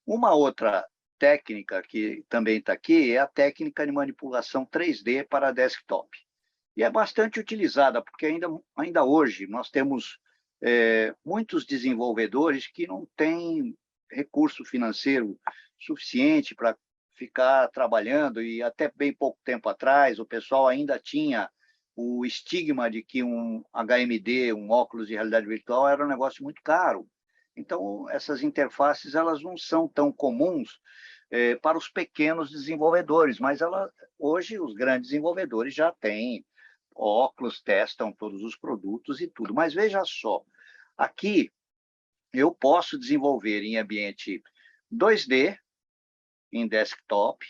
Uma outra técnica que também está aqui é a técnica de manipulação 3D para desktop. E é bastante utilizada, porque ainda hoje nós temos muitos desenvolvedores que não têm recurso financeiro suficiente para ficar trabalhando, e até bem pouco tempo atrás o pessoal ainda tinha o estigma de que um HMD, um óculos de realidade virtual, era um negócio muito caro. Então, essas interfaces elas não são tão comuns para os pequenos desenvolvedores, mas hoje os grandes desenvolvedores já têm óculos, testam todos os produtos e tudo. Mas veja só, aqui eu posso desenvolver em ambiente 2D, em desktop,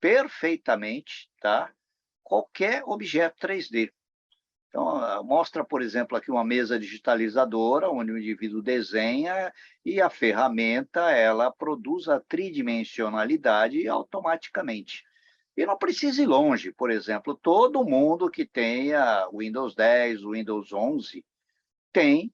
perfeitamente, tá? Qualquer objeto 3D. Então, mostra, por exemplo, aqui uma mesa digitalizadora, onde o indivíduo desenha e a ferramenta ela produz a tridimensionalidade automaticamente. E não precisa ir longe, por exemplo, todo mundo que tenha Windows 10, Windows 11, tem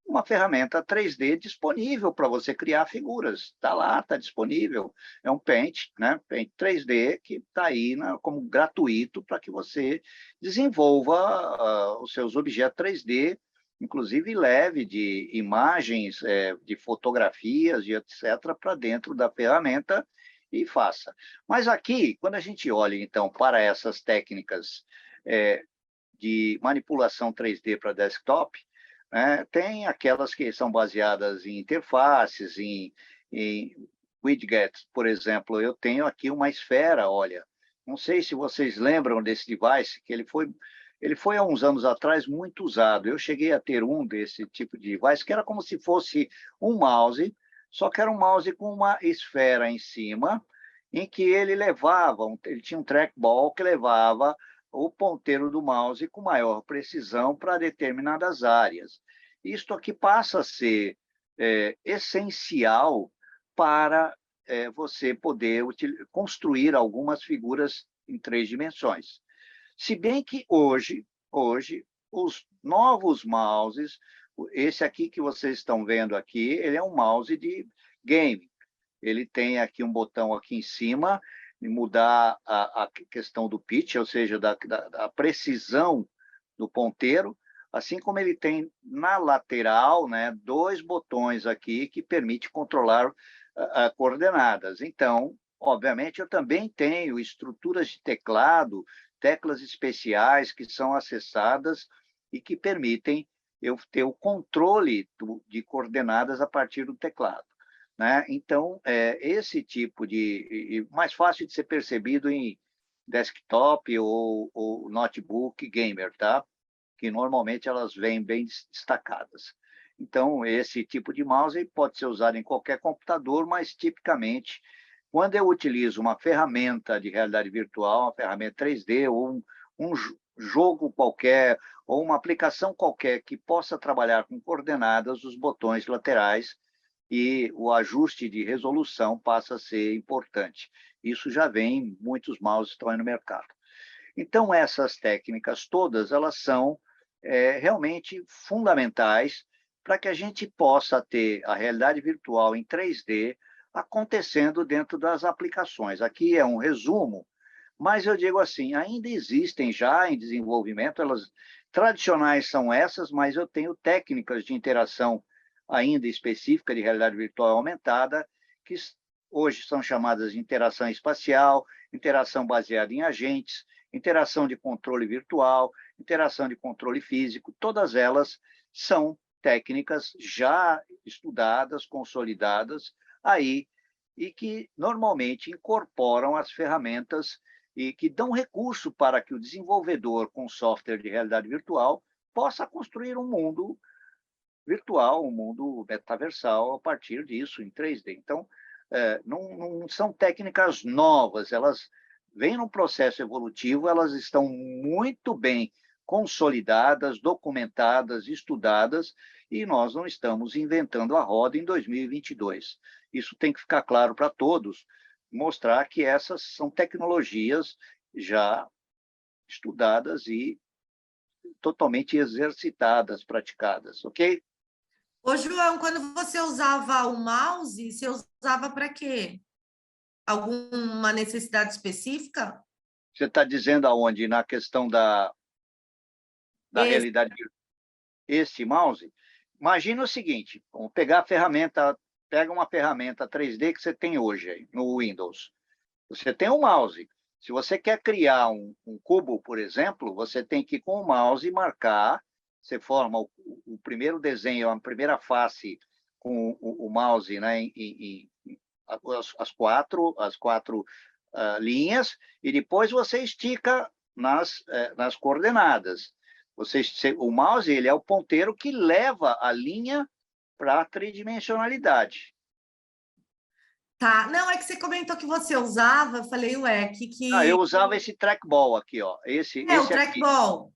uma ferramenta 3D disponível para você criar figuras. Está lá, está disponível. É um Paint, né? Paint 3D, que está aí como gratuito para que você desenvolva os seus objetos 3D, inclusive leve de imagens, de fotografias e etc., para dentro da ferramenta e faça. Mas aqui, quando a gente olha, então, para essas técnicas de manipulação 3D para desktop, né? Tem aquelas que são baseadas em interfaces, em widgets, por exemplo. Eu tenho aqui uma esfera, olha. Não sei se vocês lembram desse device, que ele foi há uns anos atrás muito usado. Eu cheguei a ter um desse tipo de device, que era como se fosse um mouse, só que era um mouse com uma esfera em cima, em que ele tinha um trackball que levava o ponteiro do mouse com maior precisão para determinadas áreas. Isto aqui passa a ser essencial para você poder construir algumas figuras em 3 dimensões. Se bem que hoje os novos mouses, esse aqui que vocês estão vendo aqui, ele é um mouse de game. Ele tem aqui um botão aqui em cima de mudar a questão do pitch, ou seja, da precisão do ponteiro, assim como ele tem na lateral, né, 2 botões aqui que permite controlar coordenadas. Então, obviamente, eu também tenho estruturas de teclado, teclas especiais que são acessadas e que permitem eu ter o controle de coordenadas a partir do teclado. Né? Então, esse tipo mais fácil de ser percebido em desktop ou notebook gamer, tá? Que normalmente elas vêm bem destacadas. Então, esse tipo de mouse pode ser usado em qualquer computador, mas tipicamente, quando eu utilizo uma ferramenta de realidade virtual, uma ferramenta 3D ou um jogo qualquer, ou uma aplicação qualquer que possa trabalhar com coordenadas, os botões laterais e o ajuste de resolução passa a ser importante. Isso já vem, muitos mouses estão aí no mercado. Então, essas técnicas todas, elas são realmente fundamentais para que a gente possa ter a realidade virtual em 3D acontecendo dentro das aplicações. Aqui é um resumo, mas eu digo assim, ainda existem já em desenvolvimento, elas tradicionais são essas, mas eu tenho técnicas de interação ainda específica de realidade virtual aumentada, que hoje são chamadas de interação espacial, interação baseada em agentes, interação de controle virtual, interação de controle físico, todas elas são técnicas já estudadas, consolidadas aí, e que normalmente incorporam as ferramentas e que dão recurso para que o desenvolvedor com software de realidade virtual possa construir um mundo virtual, um mundo metaversal a partir disso, em 3D. Então, não são técnicas novas, elas vêm num processo evolutivo, elas estão muito bem consolidadas, documentadas, estudadas, e nós não estamos inventando a roda em 2022. Isso tem que ficar claro para todos, mostrar que essas são tecnologias já estudadas e totalmente exercitadas, praticadas, ok? Ô, João, quando você usava o mouse, você usava para quê? Alguma necessidade específica? Você está dizendo aonde? Na questão da Esse. realidade, esse mouse? Imagina o seguinte, vamos pegar a ferramenta, pega uma ferramenta 3D que você tem hoje aí, no Windows. Você tem um mouse. Se você quer criar um cubo, por exemplo, você tem que, com o mouse, marcar. Você forma o primeiro desenho, a primeira face com o mouse, né, as quatro linhas, e depois você estica nas coordenadas. O mouse ele é o ponteiro que leva a linha para a tridimensionalidade. Tá. Não, é que você comentou que você usava, eu falei, ué, Eu usava esse trackball aqui, ó. É, o Esse aqui. trackball.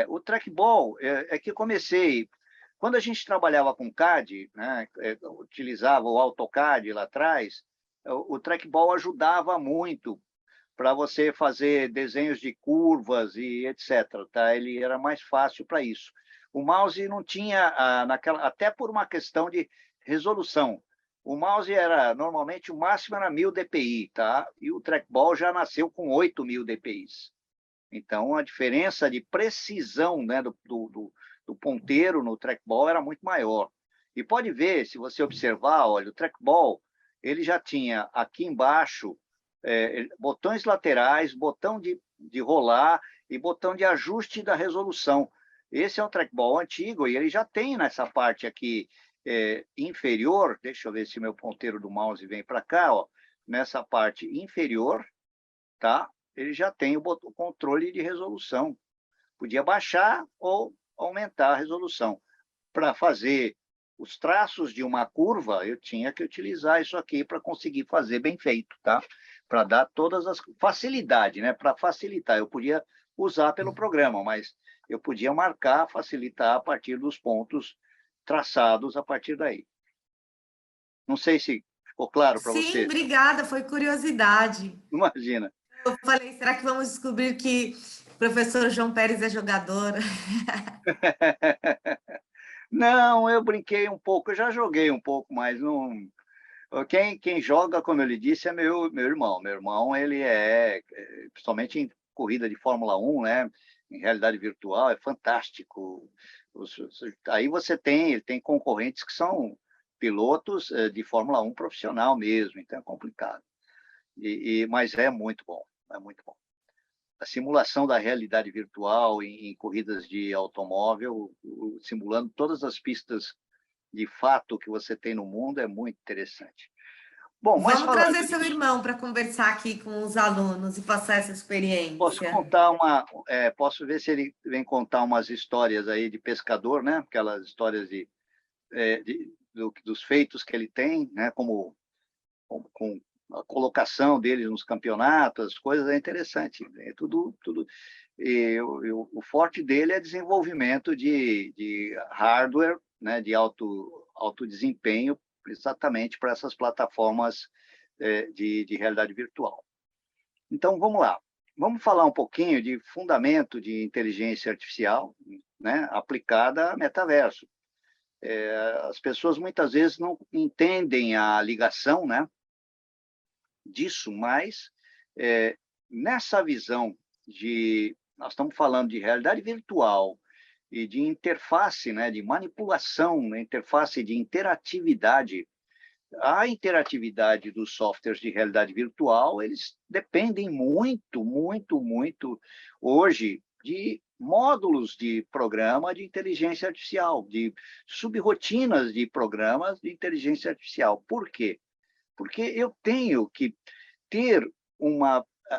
O trackball é que comecei. Quando a gente trabalhava com CAD, né, utilizava o AutoCAD lá atrás, o trackball ajudava muito para você fazer desenhos de curvas e etc. Tá? Ele era mais fácil para isso. O mouse não tinha, até por uma questão de resolução. O mouse era, normalmente, o máximo era 1000 dpi, tá? E o trackball já nasceu com 8000 dpi. Então, a diferença de precisão, né, do ponteiro no trackball era muito maior. E pode ver, se você observar, olha, o trackball ele já tinha aqui embaixo botões laterais, botão de rolar e botão de ajuste da resolução. Esse é um trackball antigo e ele já tem nessa parte aqui inferior, deixa eu ver se meu ponteiro do mouse vem para cá, ó, nessa parte inferior, tá? Ele já tem o controle de resolução. Podia baixar ou aumentar a resolução. Para fazer os traços de uma curva, eu tinha que utilizar isso aqui para conseguir fazer bem feito, tá? Para dar todas as facilidade, né? Para facilitar, eu podia usar pelo programa, mas eu podia marcar, facilitar a partir dos pontos traçados a partir daí. Não sei se ficou claro para Sim, você. obrigada, foi curiosidade. Imagina. Eu falei, será que vamos descobrir que o professor João Pérez é jogador? Não, eu brinquei um pouco, eu já joguei um pouco, mas não. Quem joga, como eu lhe disse, é meu irmão. Meu irmão, ele principalmente em corrida de Fórmula 1, né? Em realidade virtual, é fantástico. Aí ele tem concorrentes que são pilotos de Fórmula 1 profissional mesmo, então é complicado. Mas é muito bom, é muito bom. A simulação da realidade virtual em corridas de automóvel, simulando todas as pistas de fato que você tem no mundo, é muito interessante. Bom, mas Vamos falando trazer seu disso, irmão para conversar aqui com os alunos e passar essa posso experiência. contar posso ver se ele vem contar umas histórias aí de pescador, né? Aquelas histórias dos feitos que ele tem, né? Com a colocação dele nos campeonatos, as coisas é interessante. É tudo. O forte dele é desenvolvimento de hardware, né? De alto desempenho, exatamente para essas plataformas de realidade virtual. Então, vamos lá. Vamos falar um pouquinho de fundamento de inteligência artificial, né, aplicada a metaverso. As pessoas muitas vezes não entendem a ligação, né, disso, mas nessa visão nós estamos falando de realidade virtual e de interface, né, de manipulação, né, interface de interatividade. A interatividade dos softwares de realidade virtual, eles dependem muito, muito, muito, hoje, de módulos de programa de inteligência artificial, de subrrotinas de programas de inteligência artificial. Por quê? Porque eu tenho que ter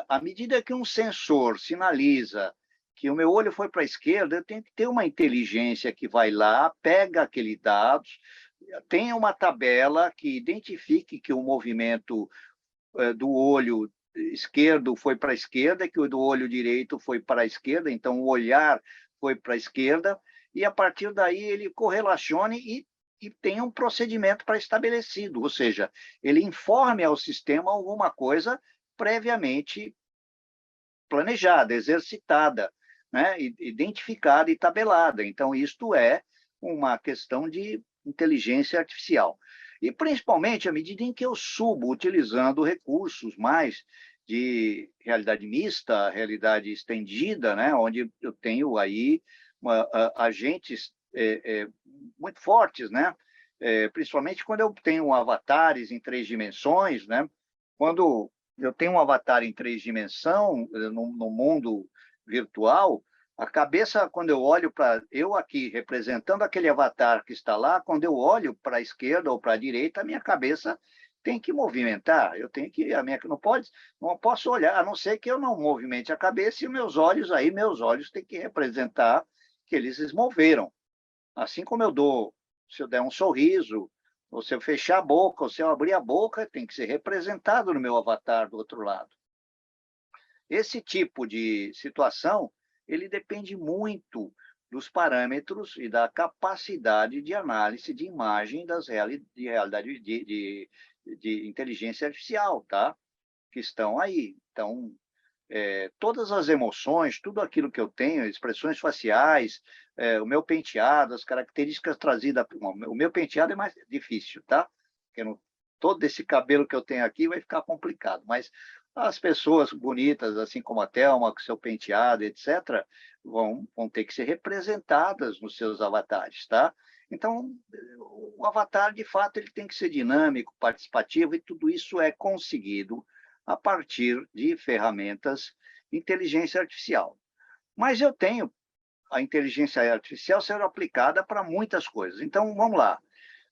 à medida que um sensor sinaliza que o meu olho foi para a esquerda, eu tenho que ter uma inteligência que vai lá, pega aquele dado, tem uma tabela que identifique que o movimento do olho esquerdo foi para a esquerda, que o do olho direito foi para a esquerda, então o olhar foi para a esquerda, e a partir daí ele correlacione e tenha um procedimento pré-estabelecido, ou seja, ele informe ao sistema alguma coisa previamente planejada, exercitada, né? Identificada e tabelada. Então, isto é uma questão de inteligência artificial. E, principalmente, à medida em que eu subo utilizando recursos mais de realidade mista, realidade estendida, né, onde eu tenho aí agentes muito fortes, né, principalmente quando eu tenho avatares em 3 dimensões, né, quando eu tenho um avatar em 3 dimensões no mundo virtual, a cabeça, quando eu olho para eu aqui representando aquele avatar que está lá, quando eu olho para a esquerda ou para a direita, a minha cabeça tem que movimentar. Eu tenho que não posso olhar, a não ser que eu não movimente a cabeça e meus olhos têm que representar que eles se moveram. Assim como se eu der um sorriso, ou se eu fechar a boca, ou se eu abrir a boca, tem que ser representado no meu avatar do outro lado. Esse tipo de situação, ele depende muito dos parâmetros e da capacidade de análise de imagem de realidade de inteligência artificial, tá? Que estão aí. Então, todas as emoções, tudo aquilo que eu tenho, expressões faciais, o meu penteado, as características trazidas. O meu penteado é mais difícil, tá? Porque todo esse cabelo que eu tenho aqui vai ficar complicado, mas as pessoas bonitas, assim como a Thelma, com seu penteado, etc., vão ter que ser representadas nos seus avatares, tá? Então, o avatar, de fato, ele tem que ser dinâmico, participativo, e tudo isso é conseguido a partir de ferramentas de inteligência artificial. Mas eu tenho a inteligência artificial sendo aplicada para muitas coisas. Então, vamos lá.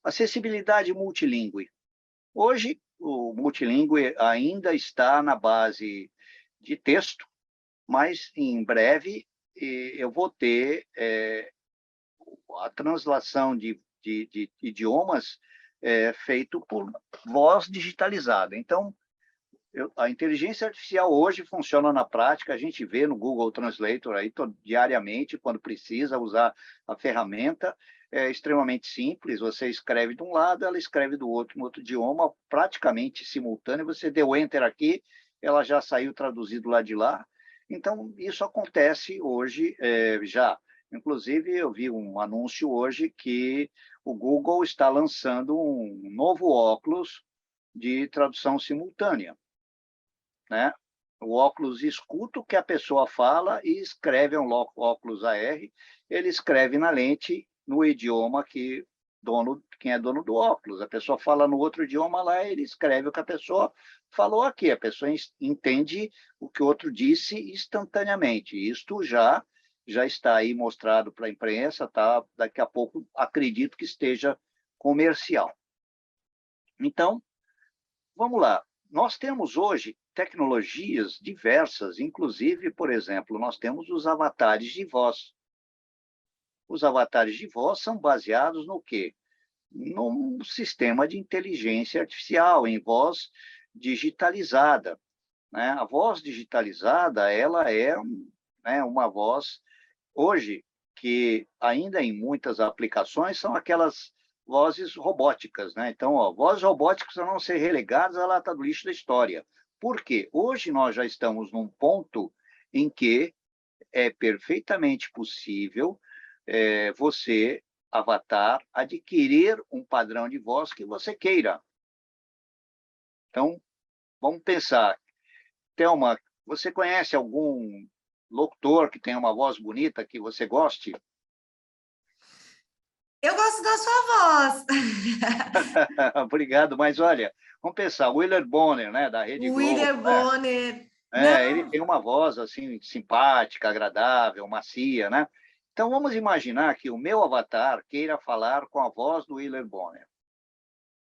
Acessibilidade multilingüe. Hoje, o multilingüe ainda está na base de texto, mas em breve eu vou ter a translação de idiomas feito por voz digitalizada. Então, a inteligência artificial hoje funciona na prática, a gente vê no Google Translator aí diariamente, quando precisa usar a ferramenta, é extremamente simples, você escreve de um lado, ela escreve do outro, no outro idioma, praticamente simultâneo, você deu Enter aqui, ela já saiu traduzido lá de lá. Então, isso acontece hoje já. Inclusive, eu vi um anúncio hoje que o Google está lançando um novo óculos de tradução simultânea, né? O óculos escuta o que a pessoa fala e escreve, um óculos AR, ele escreve na lente no idioma quem é dono do óculos. A pessoa fala no outro idioma lá, ele escreve o que a pessoa falou aqui. A pessoa entende o que o outro disse instantaneamente. Isto já está aí mostrado para a imprensa, tá? Daqui a pouco acredito que esteja comercial. Então, vamos lá. Nós temos hoje tecnologias diversas, inclusive, por exemplo, nós temos os avatares de voz. Os avatares de voz são baseados no quê? Num sistema de inteligência artificial, em voz digitalizada, né? A voz digitalizada, ela é, né, uma voz, hoje, que ainda em muitas aplicações são aquelas vozes robóticas, né? Então, vozes robóticas vão ser relegadas à lata do lixo da história. Por quê? Hoje nós já estamos num ponto em que é perfeitamente possível você, avatar, adquirir um padrão de voz que você queira. Então, vamos pensar. Thelma, você conhece algum locutor que tenha uma voz bonita que você goste? Eu gosto da sua voz. Obrigado, mas olha, vamos pensar, o Willer Bonner, né, da Rede Globo, William né? Bonner. Não, Ele tem uma voz assim simpática, agradável, macia, né? Então vamos imaginar que o meu avatar queira falar com a voz do Willer Bonner.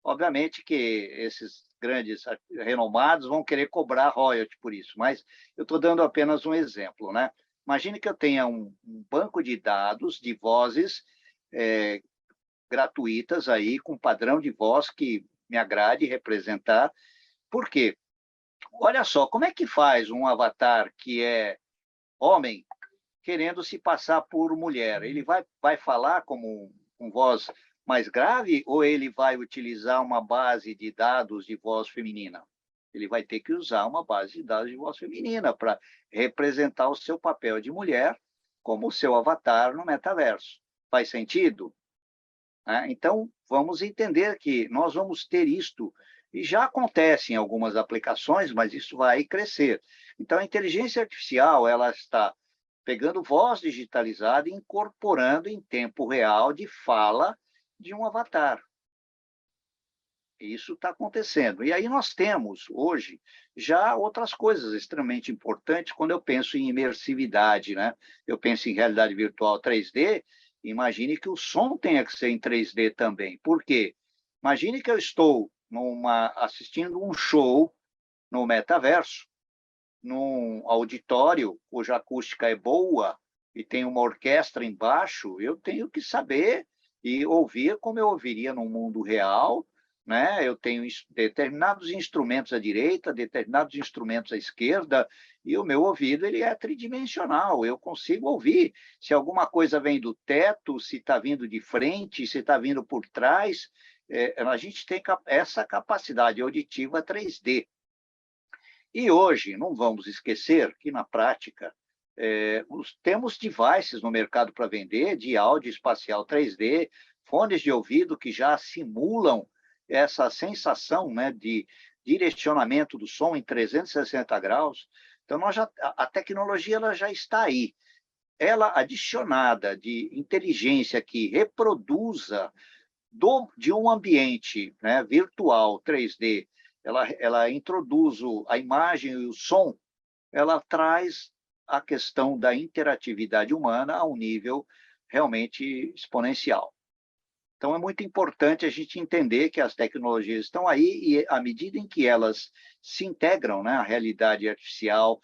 Obviamente que esses grandes renomados vão querer cobrar royalty por isso, mas eu estou dando apenas um exemplo, né? Imagine que eu tenha um banco de dados de vozes gratuitas aí, com padrão de voz que me agrade representar. Por quê? Olha só, como é que faz um avatar que é homem querendo se passar por mulher? Ele vai falar com voz mais grave ou ele vai utilizar uma base de dados de voz feminina? Ele vai ter que usar uma base de dados de voz feminina para representar o seu papel de mulher como o seu avatar no metaverso. Faz sentido? né? Então, vamos entender que nós vamos ter isto, e já acontece em algumas aplicações, mas isso vai crescer. Então, a inteligência artificial, ela está pegando voz digitalizada e incorporando em tempo real de fala de um avatar. Isso está acontecendo. E aí nós temos, hoje, já outras coisas extremamente importantes quando eu penso em imersividade, né? Eu penso em realidade virtual 3D, imagine que o som tenha que ser em 3D também. Por quê? Imagine que eu estou assistindo um show no metaverso, num auditório cuja acústica é boa e tem uma orquestra embaixo, eu tenho que saber e ouvir como eu ouviria no mundo real, né? Eu tenho determinados instrumentos à direita, determinados instrumentos à esquerda, e o meu ouvido ele é tridimensional. Eu consigo ouvir se alguma coisa vem do teto, se está vindo de frente, se está vindo por trás. A gente tem essa capacidade auditiva 3D. E hoje, não vamos esquecer que, na prática, temos devices no mercado para vender de áudio espacial 3D, fones de ouvido que já simulam essa sensação, né, de direcionamento do som em 360 graus. Então, a tecnologia ela já está aí. Ela adicionada de inteligência que reproduza de um ambiente, né, virtual 3D, ela introduz a imagem e o som, ela traz a questão da interatividade humana a um nível realmente exponencial. Então, é muito importante a gente entender que as tecnologias estão aí e, à medida em que elas se integram, né, a realidade artificial,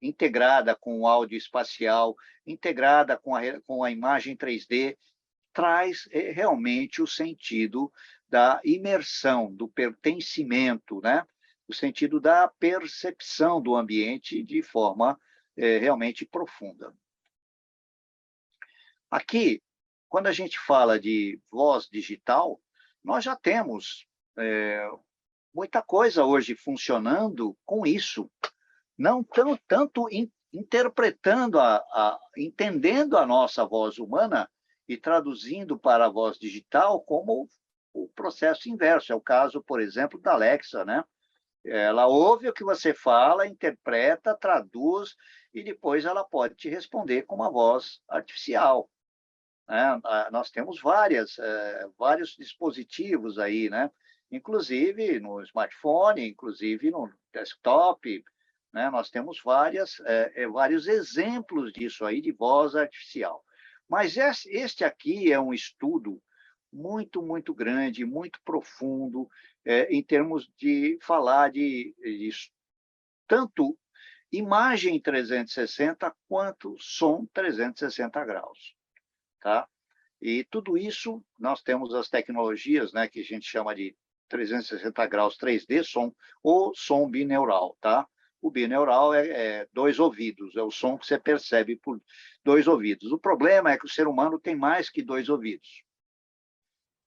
integrada com o áudio espacial, integrada com a imagem 3D, traz realmente o sentido da imersão, do pertencimento, né? O sentido da percepção do ambiente de forma realmente profunda. Aqui, quando a gente fala de voz digital, nós já temos muita coisa hoje funcionando com isso, não tanto interpretando, entendendo a nossa voz humana e traduzindo para a voz digital como o processo inverso. É o caso, por exemplo, da Alexa, né? Ela ouve o que você fala, interpreta, traduz, e depois ela pode te responder com uma voz artificial, né? Nós temos vários dispositivos aí, né? Inclusive no smartphone, inclusive no desktop, né? Nós temos vários exemplos disso aí de voz artificial. Mas este aqui é um estudo muito grande, muito profundo, em termos de falar de tanto imagem 360 quanto som 360 graus. Tá? E tudo isso, nós temos as tecnologias, né, que a gente chama de 360 graus 3D som, ou som bineural. Tá? O bineural é dois ouvidos, é o som que você percebe por dois ouvidos. O problema é que o ser humano tem mais que dois ouvidos.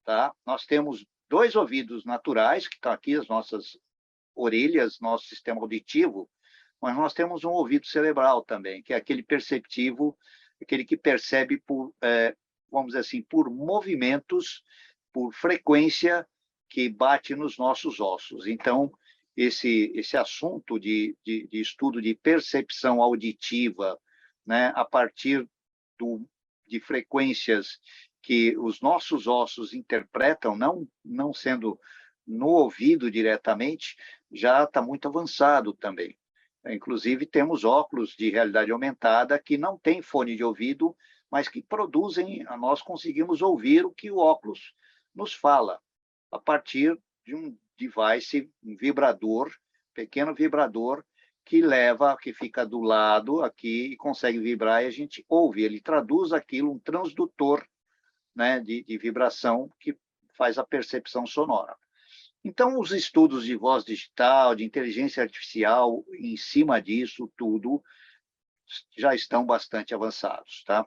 Tá? Nós temos dois ouvidos naturais, que estão aqui, as nossas orelhas, nosso sistema auditivo, mas nós temos um ouvido cerebral também, que é aquele perceptivo, aquele que percebe por, vamos dizer assim, por movimentos, por frequência que bate nos nossos ossos. Então, esse assunto de estudo de percepção auditiva, né, a partir de frequências que os nossos ossos interpretam, não sendo no ouvido diretamente, já está muito avançado também. Inclusive, temos óculos de realidade aumentada que não têm fone de ouvido, mas que produzem, nós conseguimos ouvir o que o óculos nos fala, a partir de um device, um vibrador, pequeno vibrador, que fica do lado aqui e consegue vibrar e a gente ouve. Ele traduz aquilo, um transdutor, né, de vibração que faz a percepção sonora. Então, os estudos de voz digital, de inteligência artificial, em cima disso tudo, já estão bastante avançados. Tá?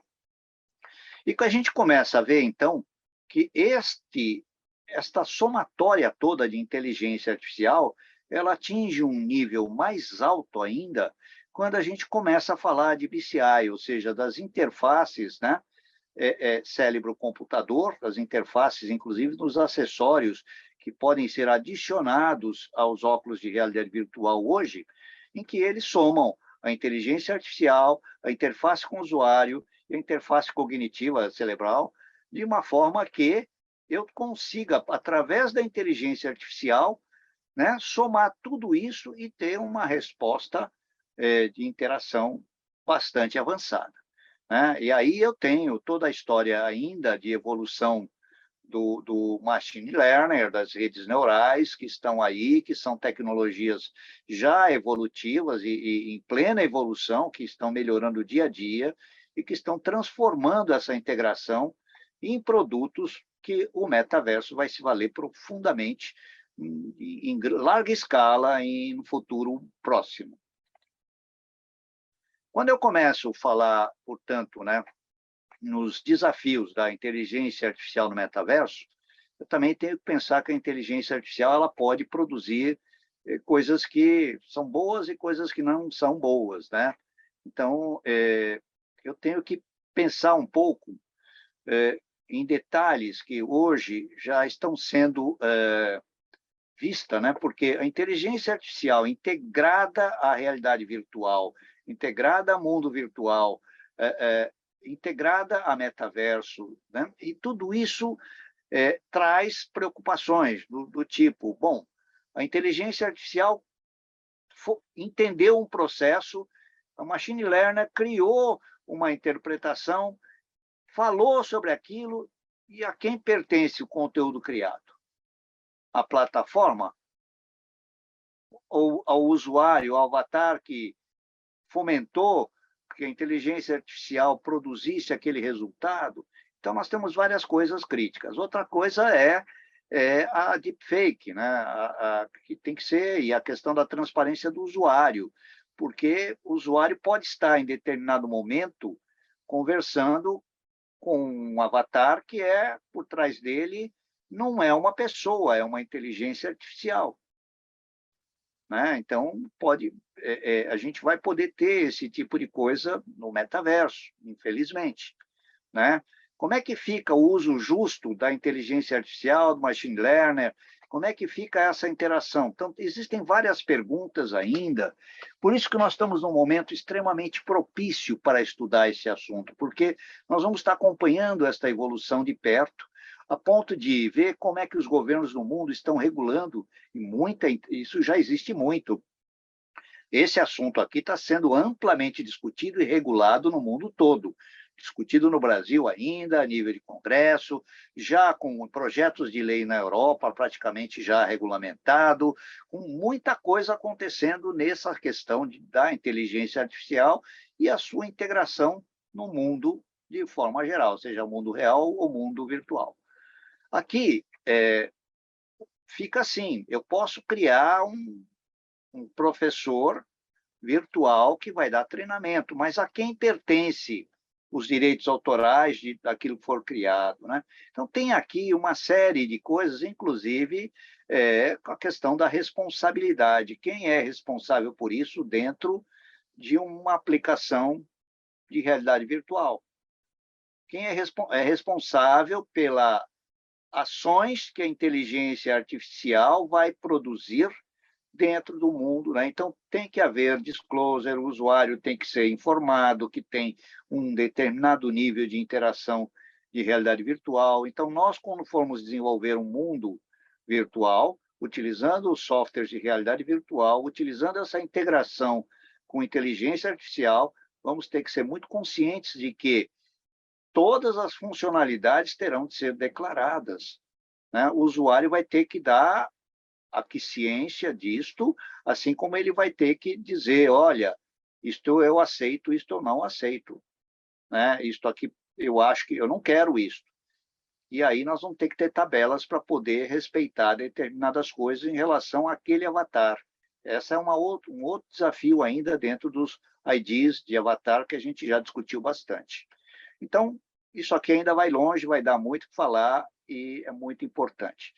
E que a gente começa a ver, então, que esta somatória toda de inteligência artificial, ela atinge um nível mais alto ainda quando a gente começa a falar de BCI, ou seja, das interfaces, né, cérebro-computador, as interfaces, inclusive nos acessórios que podem ser adicionados aos óculos de realidade virtual hoje, em que eles somam a inteligência artificial, a interface com o usuário e a interface cognitiva cerebral, de uma forma que eu consiga, através da inteligência artificial, né, somar tudo isso e ter uma resposta de interação bastante avançada. Né? E aí eu tenho toda a história ainda de evolução do machine learning, das redes neurais que estão aí, que são tecnologias já evolutivas e em plena evolução, que estão melhorando dia a dia e que estão transformando essa integração em produtos que o metaverso vai se valer profundamente em larga escala no futuro próximo. Quando eu começo a falar, portanto, né, nos desafios da inteligência artificial no metaverso, eu também tenho que pensar que a inteligência artificial ela pode produzir coisas que são boas e coisas que não são boas, né? Então, eu tenho que pensar um pouco em detalhes que hoje já estão sendo vista, né? Porque a inteligência artificial integrada à realidade virtual, integrada ao mundo virtual, integrada a metaverso, né? E tudo isso traz preocupações do tipo, bom, a inteligência artificial entendeu um processo, a machine learning criou uma interpretação, falou sobre aquilo, e a quem pertence o conteúdo criado? A plataforma? Ou ao usuário, ao avatar que fomentou que a inteligência artificial produzisse aquele resultado? Então, nós temos várias coisas críticas. Outra coisa é a deepfake, né? Que tem que ser, e a questão da transparência do usuário, porque o usuário pode estar, em determinado momento, conversando com um avatar que por trás dele, não é uma pessoa, é uma inteligência artificial. Né? Então, a gente vai poder ter esse tipo de coisa no metaverso, infelizmente. Né? Como é que fica o uso justo da inteligência artificial, do machine learning? Como é que fica essa interação? Então, existem várias perguntas ainda, por isso que nós estamos num momento extremamente propício para estudar esse assunto, porque nós vamos estar acompanhando esta evolução de perto, a ponto de ver como é que os governos do mundo estão regulando, e isso já existe muito. Esse assunto aqui está sendo amplamente discutido e regulado no mundo todo, discutido no Brasil ainda, a nível de Congresso, já com projetos de lei na Europa, praticamente já regulamentado, com muita coisa acontecendo nessa questão da inteligência artificial e a sua integração no mundo de forma geral, seja o mundo real ou o mundo virtual. Aqui, fica assim, eu posso criar um professor virtual que vai dar treinamento, mas a quem pertence os direitos autorais daquilo que for criado, né? Então, tem aqui uma série de coisas, inclusive a questão da responsabilidade. Quem é responsável por isso dentro de uma aplicação de realidade virtual? Quem é responsável pelas ações que a inteligência artificial vai produzir dentro do mundo, né? Então, tem que haver disclosure, o usuário tem que ser informado que tem um determinado nível de interação de realidade virtual. Então, nós, quando formos desenvolver um mundo virtual, utilizando os softwares de realidade virtual, utilizando essa integração com inteligência artificial, vamos ter que ser muito conscientes de que todas as funcionalidades terão de ser declaradas, né? O usuário vai ter que dar a ciência disto, assim como ele vai ter que dizer, olha, isto eu aceito, isto eu não aceito, né? Isto aqui eu acho que eu não quero isto. E aí nós vamos ter que ter tabelas para poder respeitar determinadas coisas em relação àquele avatar. Esse é um outro desafio ainda dentro dos IDs de avatar que a gente já discutiu bastante. Então, isso aqui ainda vai longe, vai dar muito o que falar e é muito importante.